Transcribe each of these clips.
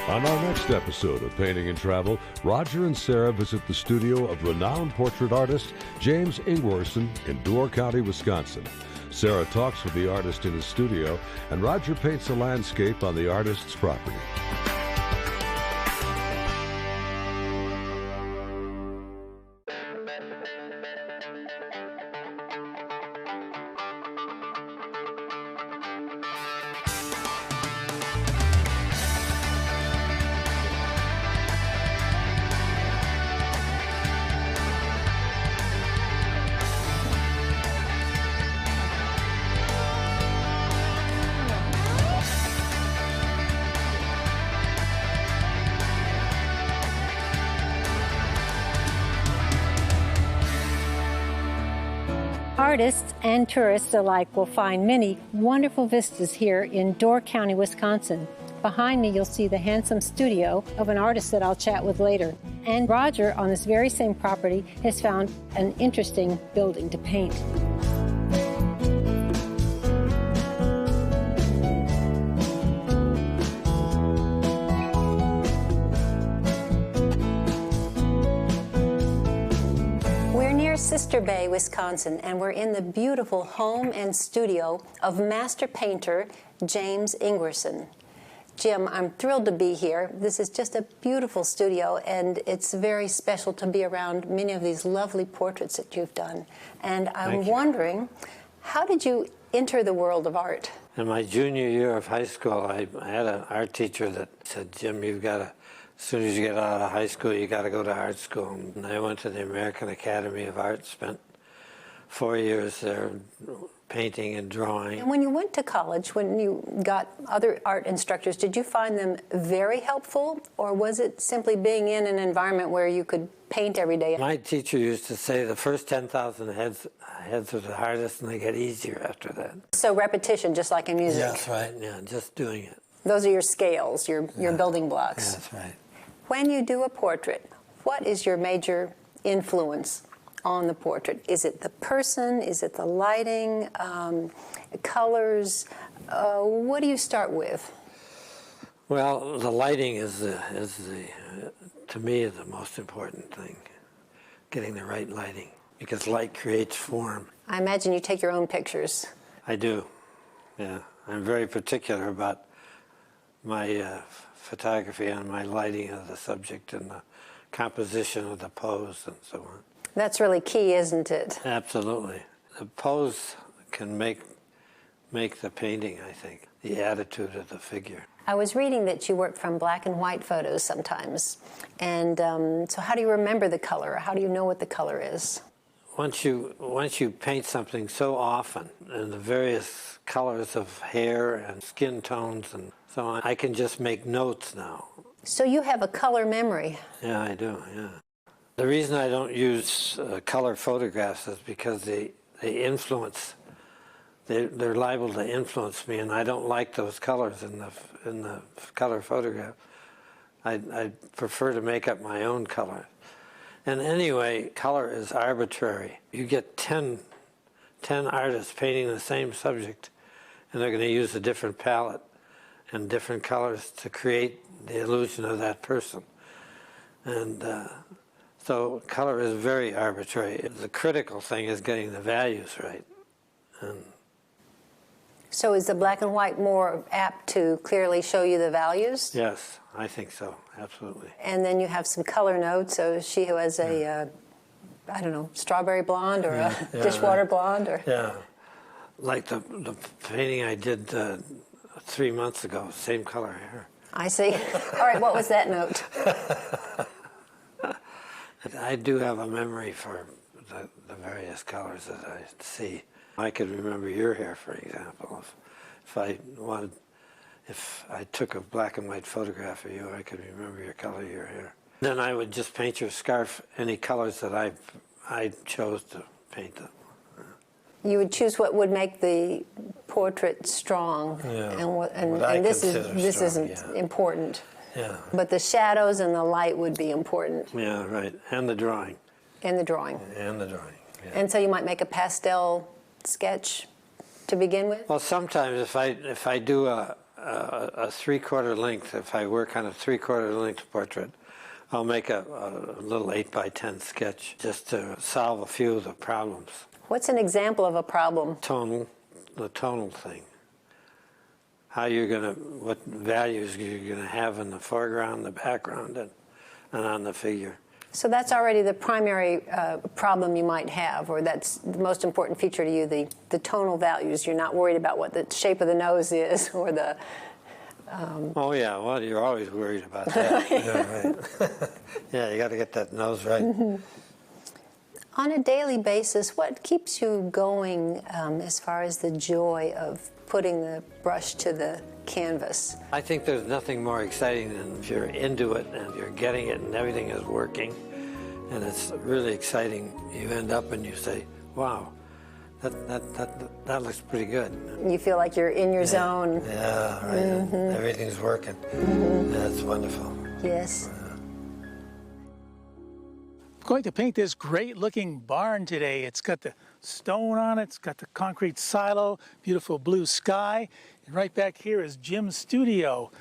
On our next episode of Painting and Travel, Roger and Sarah visit the studio of renowned portrait artist James Ingwersen in Door County, Wisconsin. Sarah talks with the artist in his studio, and Roger paints a landscape on the artist's property. Artists and tourists alike will find many wonderful vistas here in Door County, Wisconsin. Behind me, you'll see the handsome studio of an artist that I'll chat with later. And Roger, on this very same property, has found an interesting building to paint. Sister Bay, Wisconsin, and we're in the beautiful home and studio of master painter James Ingwersen. Jim, I'm thrilled to be here. This is just a beautiful studio, and it's very special to be around many of these lovely portraits that you've done. And I'm wondering, how did you enter the world of art? In my junior year of high school, I had an art teacher that said, Jim, you've got to, as soon as you get out of high school, you got to go to art school. And I went to the American Academy of Art, spent 4 years there painting and drawing. And when you went to college, when you got other art instructors, did you find them very helpful, or was it simply being in an environment where you could paint every day? My teacher used to say the first 10,000 heads are the hardest, and they get easier after that. So repetition, just like in music. That's right, yeah, just doing it. Those are your scales, your building blocks. Yeah, that's right. When you do a portrait, what is your major influence on the portrait? Is it the person? Is it the lighting, colors? What do you start with? Well, the lighting is to me, the most important thing, getting the right lighting, because light creates form. I imagine you take your own pictures. I do, yeah. I'm very particular about my photography and my lighting of the subject and the composition of the pose and so on. That's really key, isn't it? Absolutely. The pose can make the painting, I think, the attitude of the figure. I was reading that you work from black and white photos sometimes. And so how do you remember the color? How do you know what the color is? Once you paint something so often, and the various colors of hair and skin tones and so on, I can just make notes now. So you have a color memory? Yeah, I do, yeah. The reason I don't use color photographs is because they influence, they're liable to influence me, and I don't like those colors in the color photograph. I prefer to make up my own color. And anyway, color is arbitrary. You get 10 artists painting the same subject, and they're going to use a different palette and different colors to create the illusion of that person. And so color is very arbitrary. The critical thing is getting the values right. And so is the black and white more apt to clearly show you the values? yes, I think so, absolutely. And then you have some color notes. So she who has a, I don't know, strawberry blonde or a dishwater blonde? Or yeah, like the painting I did 3 months ago, same color hair. I see. All right, what was that note? I do have a memory for the various colors that I see. I could remember your hair, for example. If I took a black and white photograph of you, I could remember your color of your hair. Then I would just paint your scarf any colors that I chose to paint them. You would choose what would make the portrait strong, and this isn't important. Yeah. But the shadows and the light would be important. Yeah, right. And the drawing. And the drawing. And the drawing. Yeah. And so you might make a pastel sketch to begin with? Well, sometimes if I do a a 3/4 length. If I work on a 3/4 length portrait, I'll make a little 8x10 sketch just to solve a few of the problems. What's an example of a problem? The tonal thing. How you're gonna, what values you're gonna have in the foreground, the background, and on the figure. So that's already the primary problem you might have, or that's the most important feature to you, the tonal values. You're not worried about what the shape of the nose is or the... Oh yeah, well, you're always worried about that. Yeah, right. Yeah, you got to get that nose right. Mm-hmm. On a daily basis, what keeps you going as far as the joy of putting the brush to the canvas? I think there's nothing more exciting than if you're into it and you're getting it and everything is working and it's really exciting. You end up and you say, wow, that looks pretty good. You feel like you're in your zone. Yeah, right. Mm-hmm. Everything's working. Mm-hmm. That's wonderful. Yes. I'm going to paint this great looking barn today. It's got the stone on it, it's got the concrete silo, beautiful blue sky, and right back here is Jim's studio.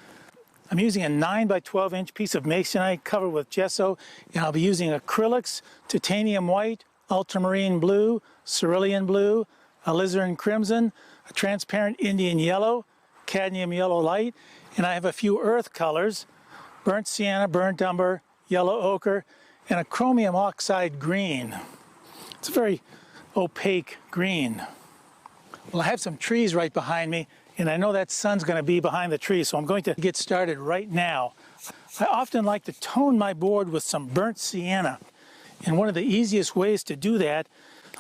I'm using a 9 by 12 inch piece of masonite covered with gesso, and I'll be using acrylics, titanium white, ultramarine blue, cerulean blue, alizarin crimson, a transparent Indian yellow, cadmium yellow light, and I have a few earth colors, burnt sienna, burnt umber, yellow ochre, and a chromium oxide green. It's a very opaque green. Well, I have some trees right behind me, and I know that sun's going to be behind the trees, so I'm going to get started right now. I often like to tone my board with some burnt sienna, and one of the easiest ways to do that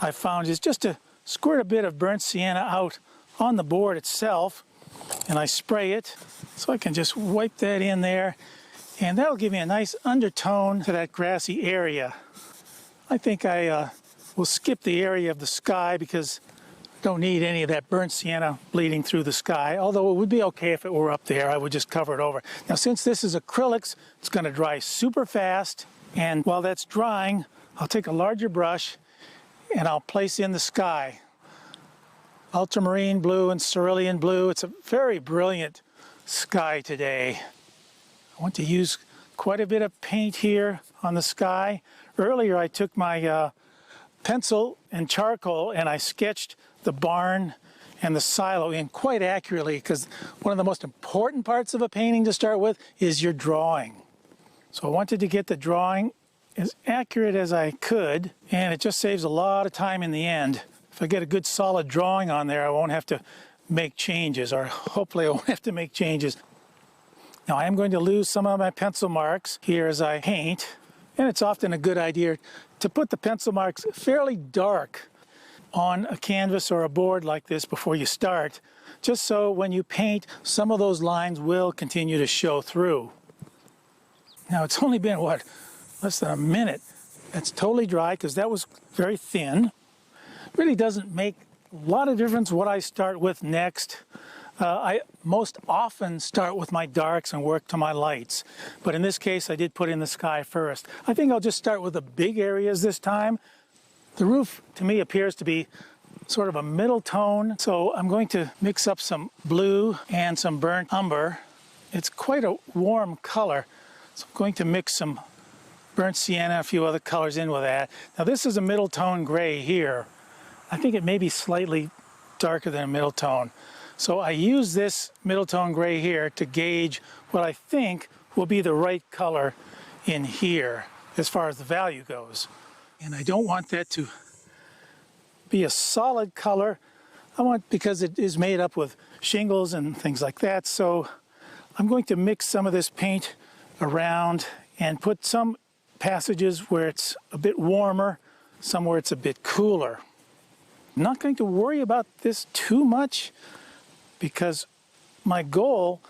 I've found is just to squirt a bit of burnt sienna out on the board itself, and I spray it, so I can just wipe that in there, and that'll give me a nice undertone to that grassy area. I think I will skip the area of the sky because I don't need any of that burnt sienna bleeding through the sky, although it would be okay if it were up there. I would just cover it over. Now, since this is acrylics, it's going to dry super fast, and while that's drying, I'll take a larger brush and I'll place in the sky. Ultramarine blue and cerulean blue. It's a very brilliant sky today. I want to use quite a bit of paint here on the sky. Earlier I took my pencil and charcoal and I sketched the barn and the silo in quite accurately, because one of the most important parts of a painting to start with is your drawing. So I wanted to get the drawing as accurate as I could, and it just saves a lot of time in the end. If I get a good solid drawing on there, I won't have to make changes, or hopefully I won't have to make changes. Now I am going to lose some of my pencil marks here as I paint, and it's often a good idea to put the pencil marks fairly dark on a canvas or a board like this before you start, just so when you paint, some of those lines will continue to show through. Now it's only been, what, less than a minute. That's totally dry because that was very thin. It really doesn't make a lot of difference what I start with next. I most often start with my darks and work to my lights, but in this case I did put in the sky first. I think I'll just start with the big areas this time. The roof to me appears to be sort of a middle tone, so I'm going to mix up some blue and some burnt umber. It's quite a warm color, so I'm going to mix some burnt sienna, a few other colors in with that. Now this is a middle tone gray here. I think it may be slightly darker than a middle tone. So I use this middle tone gray here to gauge what I think will be the right color in here as far as the value goes. And I don't want that to be a solid color. I want, because it is made up with shingles and things like that, so I'm going to mix some of this paint around and put some passages where it's a bit warmer, some where it's a bit cooler. I'm not going to worry about this too much, because my goal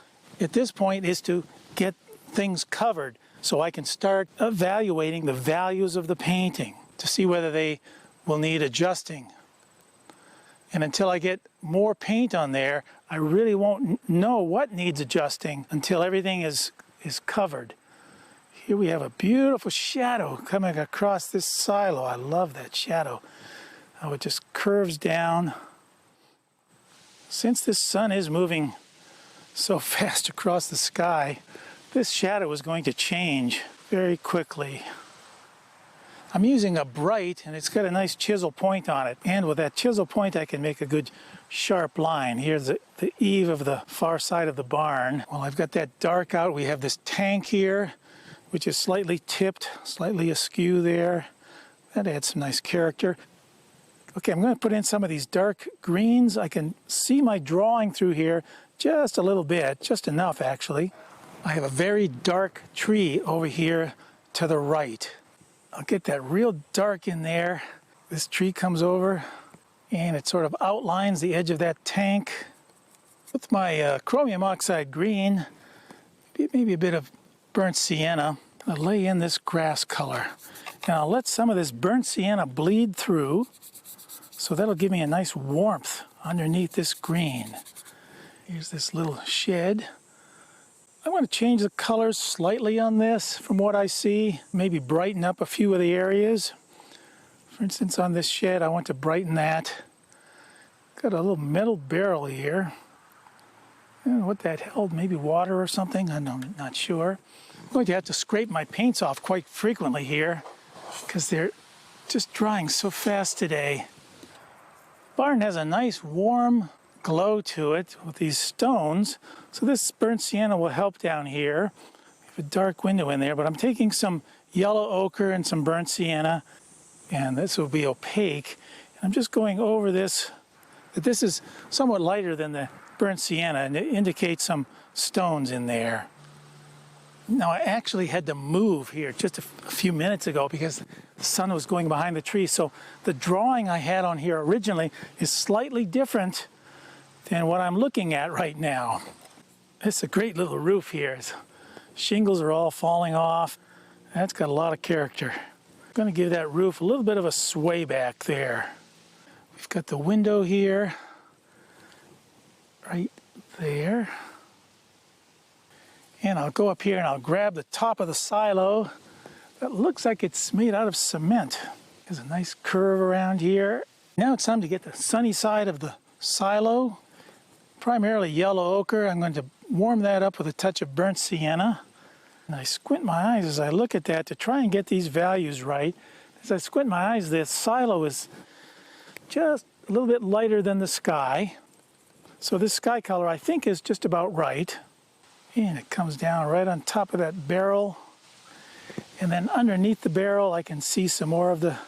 at this point is to get things covered so I can start evaluating the values of the painting to see whether they will need adjusting. And until I get more paint on there, I really won't know what needs adjusting until everything is covered. Here we have a beautiful shadow coming across this silo. I love that shadow. How it just curves down. Since this sun is moving so fast across the sky, this shadow is going to change very quickly. I'm using a bright, and it's got a nice chisel point on it. And with that chisel point, I can make a good sharp line. Here's the eave of the far side of the barn. Well, I've got that dark out. We have this tank here, which is slightly tipped, slightly askew there. That adds some nice character. Okay, I'm going to put in some of these dark greens. I can see my drawing through here just a little bit, just enough actually. I have a very dark tree over here to the right. I'll get that real dark in there. This tree comes over and it sort of outlines the edge of that tank. With my chromium oxide green, maybe a bit of burnt sienna, I'll lay in this grass color. And I'll let some of this burnt sienna bleed through, so that'll give me a nice warmth underneath this green. Here's this little shed. I want to change the colors slightly on this from what I see, maybe brighten up a few of the areas. For instance, on this shed, I want to brighten that. Got a little metal barrel here. I don't know what that held, maybe water or something, I'm not sure. I'm going to have to scrape my paints off quite frequently here because they're just drying so fast today. Barn has a nice warm glow to it with these stones, so this burnt sienna will help down here. We have a dark window in there, but I'm taking some yellow ochre and some burnt sienna, and this will be opaque. And I'm just going over this, that this is somewhat lighter than the burnt sienna, and it indicates some stones in there. Now, I actually had to move here just a few minutes ago because the sun was going behind the tree, so the drawing I had on here originally is slightly different than what I'm looking at right now. It's a great little roof here. Shingles are all falling off. That's got a lot of character. I'm going to give that roof a little bit of a sway back there. We've got the window here, right there. And I'll go up here and I'll grab the top of the silo. That looks like it's made out of cement. There's a nice curve around here. Now it's time to get the sunny side of the silo. Primarily yellow ochre. I'm going to warm that up with a touch of burnt sienna. And I squint my eyes as I look at that to try and get these values right. As I squint my eyes, the silo is just a little bit lighter than the sky. So this sky color I think is just about right. And it comes down right on top of that barrel. And then underneath the barrel I can see some more of the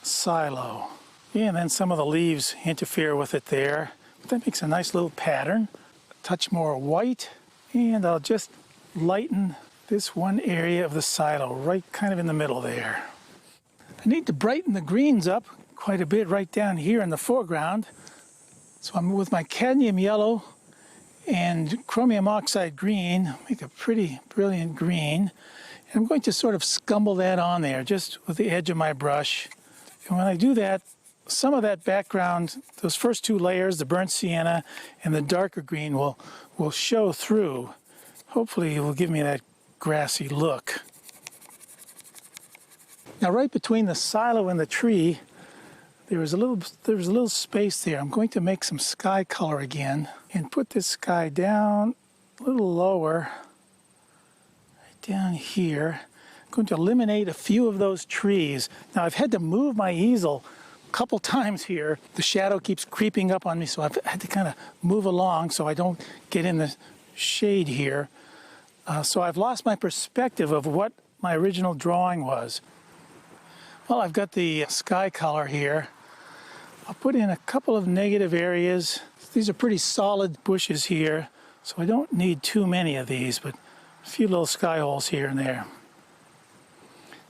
silo. And then some of the leaves interfere with it there. That makes a nice little pattern. A touch more white, and I'll just lighten this one area of the silo right kind of in the middle there. I need to brighten the greens up quite a bit right down here in the foreground. So I'm with my cadmium yellow and chromium oxide green, make a pretty brilliant green. And I'm going to sort of scumble that on there just with the edge of my brush. And when I do that, some of that background, those first two layers, the burnt sienna and the darker green will show through. Hopefully it will give me that grassy look. Now right between the silo and the tree, there was a little space there. I'm going to make some sky color again and put this sky down a little lower, right down here. I'm going to eliminate a few of those trees. Now I've had to move my easel couple times here. The shadow keeps creeping up on me, so I've had to kind of move along so I don't get in the shade here. So I've lost my perspective of what my original drawing was. Well, I've got the sky color here. I'll put in a couple of negative areas. These are pretty solid bushes here, so I don't need too many of these, but a few little sky holes here and there.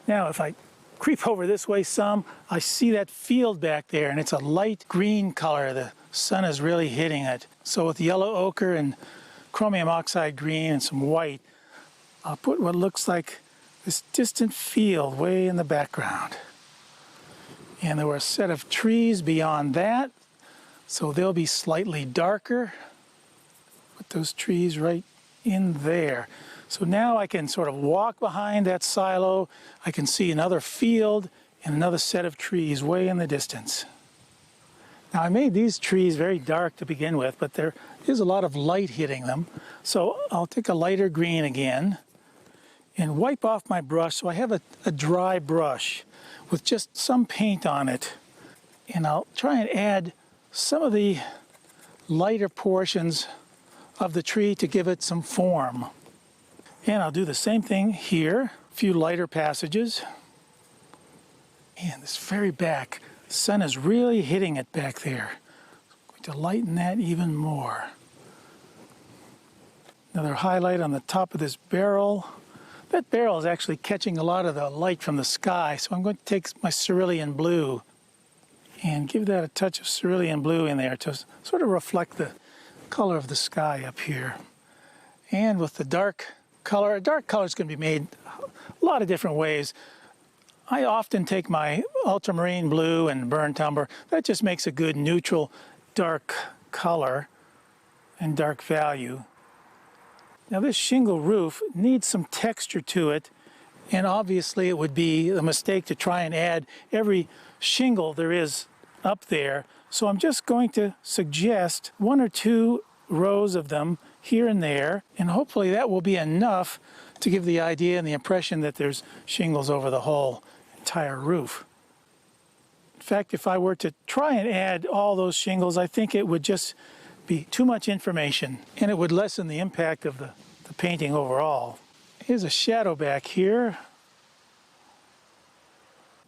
Now, if I creep over this way some, I see that field back there, and it's a light green color. The sun is really hitting it. So with yellow ochre and chromium oxide green and some white, I'll put what looks like this distant field way in the background. And there were a set of trees beyond that, so they'll be slightly darker. Put those trees right in there. So now I can sort of walk behind that silo. I can see another field and another set of trees way in the distance. Now I made these trees very dark to begin with, but there is a lot of light hitting them. So I'll take a lighter green again and wipe off my brush so I have a dry brush with just some paint on it. And I'll try and add some of the lighter portions of the tree to give it some form. And I'll do the same thing here, a few lighter passages. And this very back, the sun is really hitting it back there. I'm going to lighten that even more. Another highlight on the top of this barrel. That barrel is actually catching a lot of the light from the sky, so I'm going to take my cerulean blue and give that a touch of cerulean blue in there to sort of reflect the color of the sky up here. And with the dark color is going to be made a lot of different ways. I often take my ultramarine blue and burnt umber. That just makes a good neutral dark color and dark value. Now this shingle roof needs some texture to it, and obviously it would be a mistake to try and add every shingle there is up there. So I'm just going to suggest 1 or 2 rows of them here and there, and hopefully that will be enough to give the idea and the impression that there's shingles over the whole entire roof. In fact, if I were to try and add all those shingles, I think it would just be too much information, and it would lessen the impact of the painting overall. Here's a shadow back here.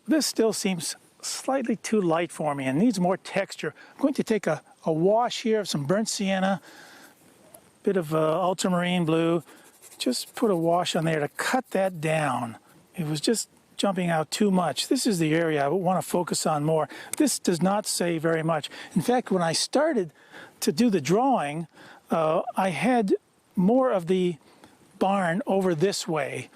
This still seems slightly too light for me and needs more texture. I'm going to take a wash here of some burnt sienna, a bit of ultramarine blue, just put a wash on there to cut that down. It was just jumping out too much. This is the area I want to focus on more. This does not say very much. In fact, when I started to do the drawing, I had more of the barn over this way,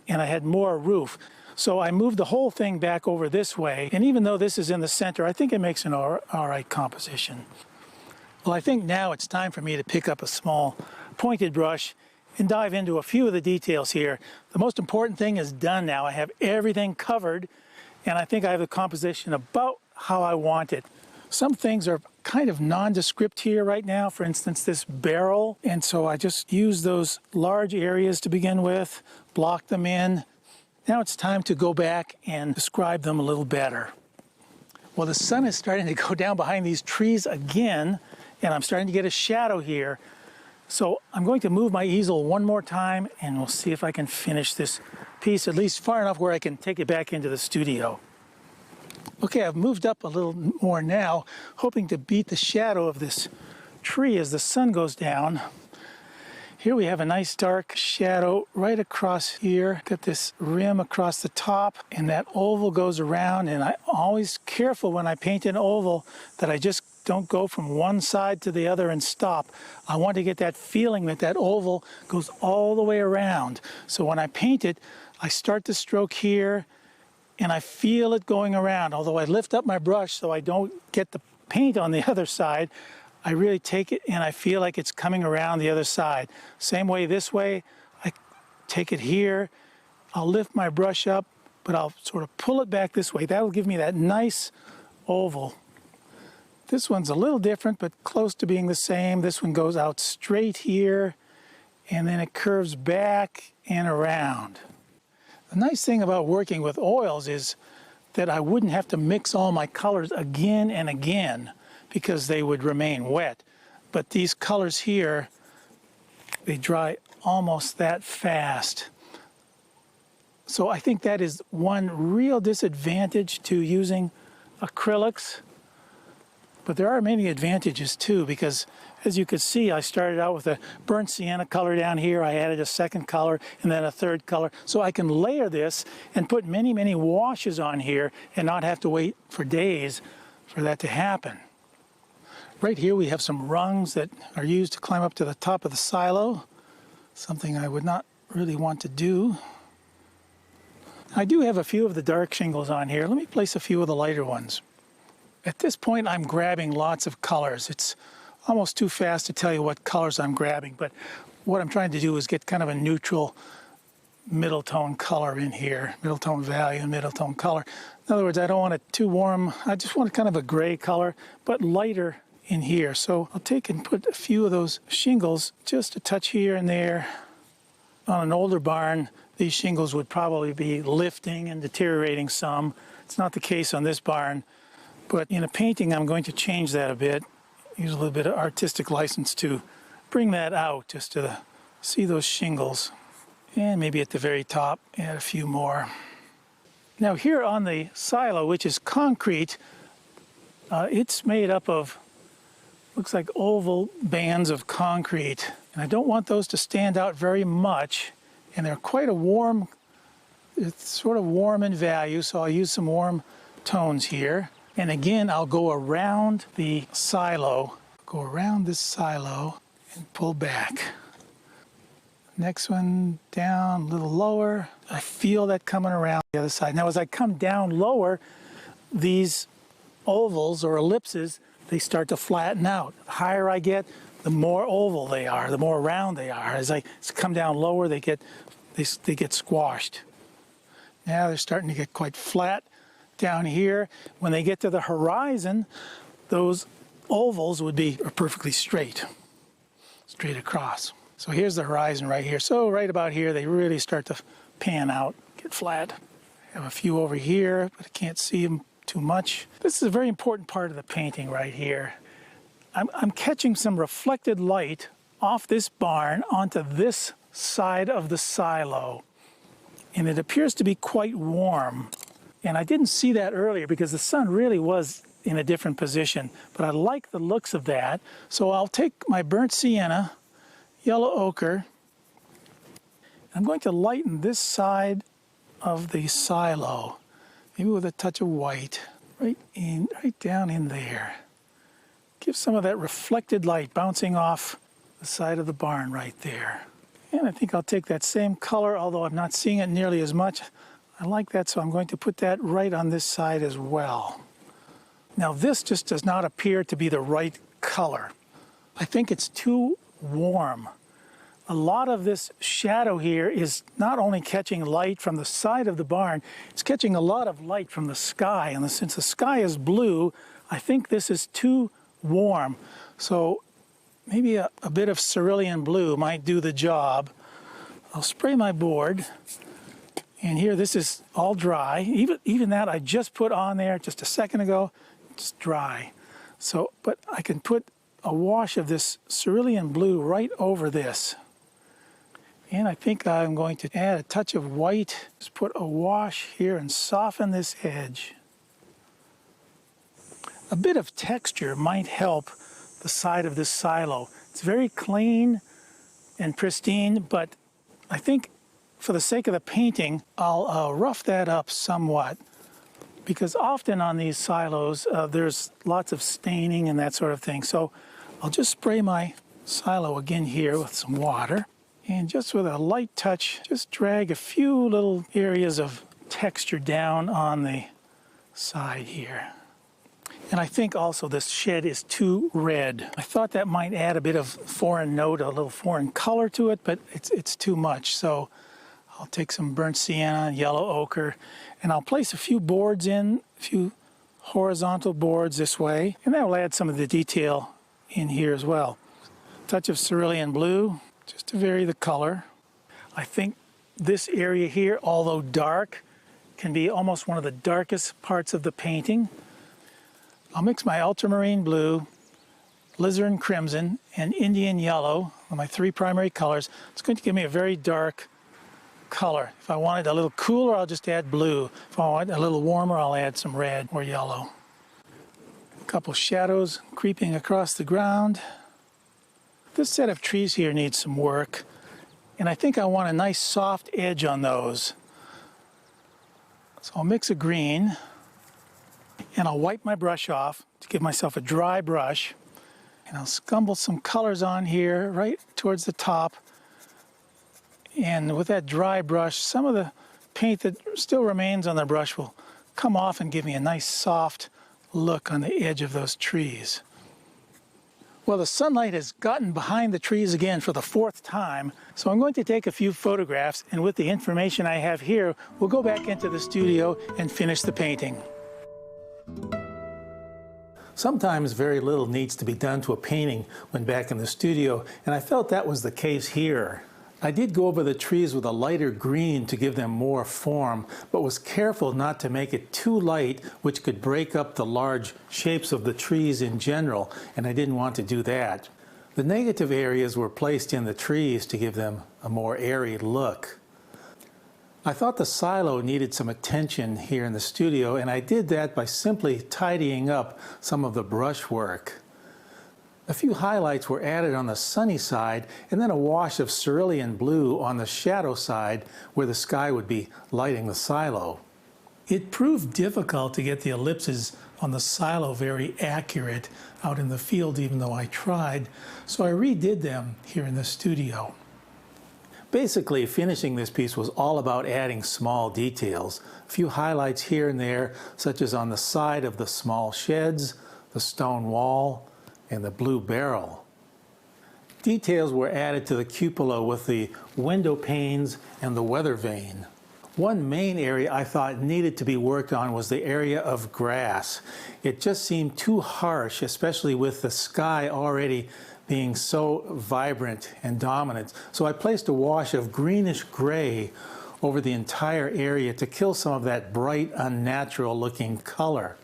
and I had more roof. So I moved the whole thing back over this way, and even though this is in the center, I think it makes an all right composition. Well, I think now it's time for me to pick up a small pointed brush and dive into a few of the details here. The most important thing is done now. I have everything covered, and I think I have the composition about how I want it. Some things are kind of nondescript here right now, for instance this barrel, and so I just use those large areas to begin with, block them in. Now it's time to go back and describe them a little better. Well, the sun is starting to go down behind these trees again, and I'm starting to get a shadow here. So I'm going to move my easel one more time, and we'll see if I can finish this piece at least far enough where I can take it back into the studio. Okay, I've moved up a little more now, hoping to beat the shadow of this tree as the sun goes down. Here we have a nice dark shadow right across here. Got this rim across the top, and that oval goes around, and I'm always careful when I paint an oval that I just don't go from one side to the other and stop. I want to get that feeling that that oval goes all the way around. So when I paint it, I start the stroke here, and I feel it going around. Although I lift up my brush so I don't get the paint on the other side, I really take it and I feel like it's coming around the other side. Same way this way, I take it here, I'll lift my brush up, but I'll sort of pull it back this way. That'll give me that nice oval. This one's a little different, but close to being the same. This one goes out straight here, and then it curves back and around. The nice thing about working with oils is that I wouldn't have to mix all my colors again and again because they would remain wet. But these colors here, they dry almost that fast. So I think that is one real disadvantage to using acrylics. But there are many advantages too, because as you could see, I started out with a burnt sienna color down here. I added a second color and then a third color. So I can layer this and put many, many washes on here and not have to wait for days for that to happen. Right here we have some rungs that are used to climb up to the top of the silo, something I would not really want to do. I do have a few of the dark shingles on here. Let me place a few of the lighter ones. At this point, I'm grabbing lots of colors. It's almost too fast to tell you what colors I'm grabbing, but what I'm trying to do is get kind of a neutral middle tone color in here, middle tone value and middle tone color. In other words, I don't want it too warm. I just want kind of a gray color, but lighter in here. So I'll take and put a few of those shingles, just a touch here and there. On an older barn, these shingles would probably be lifting and deteriorating some. It's not the case on this barn, but in a painting, I'm going to change that a bit. Use a little bit of artistic license to bring that out, just to see those shingles. And maybe at the very top, add a few more. Now here on the silo, which is concrete, it's made up of, looks like oval bands of concrete. And I don't want those to stand out very much. And they're quite a warm, it's sort of warm in value, so I'll use some warm tones here. And again, I'll go around the silo, go around this silo and pull back. Next one down, a little lower. I feel that coming around the other side. Now as I come down lower, these ovals or ellipses, they start to flatten out. The higher I get, the more oval they are, the more round they are. As I come down lower, they get squashed. Now they're starting to get quite flat down here. When they get to the horizon, those ovals would be perfectly straight across. So here's the horizon right here. So right about here, they really start to pan out, get flat. I have a few over here, but I can't see them too much. This is a very important part of the painting right here. I'm catching some reflected light off this barn onto this side of the silo. And it appears to be quite warm. And I didn't see that earlier because the sun really was in a different position. But I like the looks of that. So I'll take my burnt sienna, yellow ochre. I'm going to lighten this side of the silo, maybe with a touch of white, right down in there. Give some of that reflected light bouncing off the side of the barn right there. And I think I'll take that same color, although I'm not seeing it nearly as much. I like that, so I'm going to put that right on this side as well. Now this just does not appear to be the right color. I think it's too warm. A lot of this shadow here is not only catching light from the side of the barn, it's catching a lot of light from the sky. And since the sky is blue, I think this is too warm. So maybe a bit of cerulean blue might do the job. I'll spray my board. And here, this is all dry. Even that I just put on there just a second ago, it's dry. So, but I can put a wash of this cerulean blue right over this. And I think I'm going to add a touch of white. Just put a wash here and soften this edge. A bit of texture might help the side of this silo. It's very clean and pristine, but I think for the sake of the painting, I'll rough that up somewhat, because often on these silos, there's lots of staining and that sort of thing. So I'll just spray my silo again here with some water, and just with a light touch, just drag a few little areas of texture down on the side here. And I think also this shed is too red. I thought that might add a bit of foreign note, a little foreign color to it, but it's too much. So I'll take some burnt sienna, yellow ochre, and I'll place a few boards in, a few horizontal boards this way, and that will add some of the detail in here as well. Touch of cerulean blue, just to vary the color. I think this area here, although dark, can be almost one of the darkest parts of the painting. I'll mix my ultramarine blue, alizarin crimson, and Indian yellow, my three primary colors. It's going to give me a very dark color. If I want it a little cooler, I'll just add blue. If I want it a little warmer, I'll add some red or yellow. A couple shadows creeping across the ground. This set of trees here needs some work, and I think I want a nice soft edge on those. So I'll mix a green, and I'll wipe my brush off to give myself a dry brush, and I'll scumble some colors on here right towards the top. And with that dry brush, some of the paint that still remains on the brush will come off and give me a nice soft look on the edge of those trees. Well, the sunlight has gotten behind the trees again for the fourth time, so I'm going to take a few photographs, and with the information I have here, we'll go back into the studio and finish the painting. Sometimes very little needs to be done to a painting when back in the studio, and I felt that was the case here. I did go over the trees with a lighter green to give them more form, but was careful not to make it too light, which could break up the large shapes of the trees in general, and I didn't want to do that. The negative areas were placed in the trees to give them a more airy look. I thought the silo needed some attention here in the studio, and I did that by simply tidying up some of the brushwork. A few highlights were added on the sunny side, and then a wash of cerulean blue on the shadow side where the sky would be lighting the silo. It proved difficult to get the ellipses on the silo very accurate out in the field, even though I tried, so I redid them here in the studio. Basically, finishing this piece was all about adding small details. A few highlights here and there, such as on the side of the small sheds, the stone wall, and the blue barrel. Details were added to the cupola with the window panes and the weather vane. One main area I thought needed to be worked on was the area of grass. It just seemed too harsh, especially with the sky already being so vibrant and dominant. So I placed a wash of greenish gray over the entire area to kill some of that bright, unnatural looking color.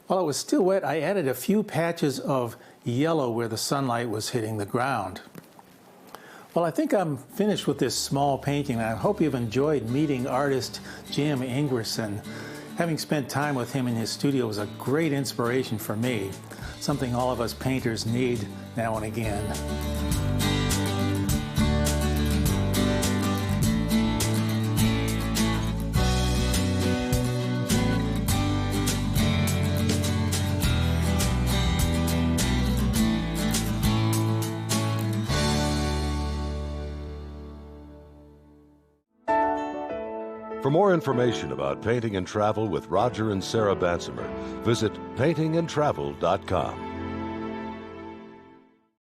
While it was still wet, I added a few patches of yellow where the sunlight was hitting the ground. Well, I think I'm finished with this small painting, and I hope you've enjoyed meeting artist Jim Ingwersen. Having spent time with him in his studio was a great inspiration for me, something all of us painters need now and again. For more information about painting and travel with Roger and Sarah Bansemer, visit paintingandtravel.com.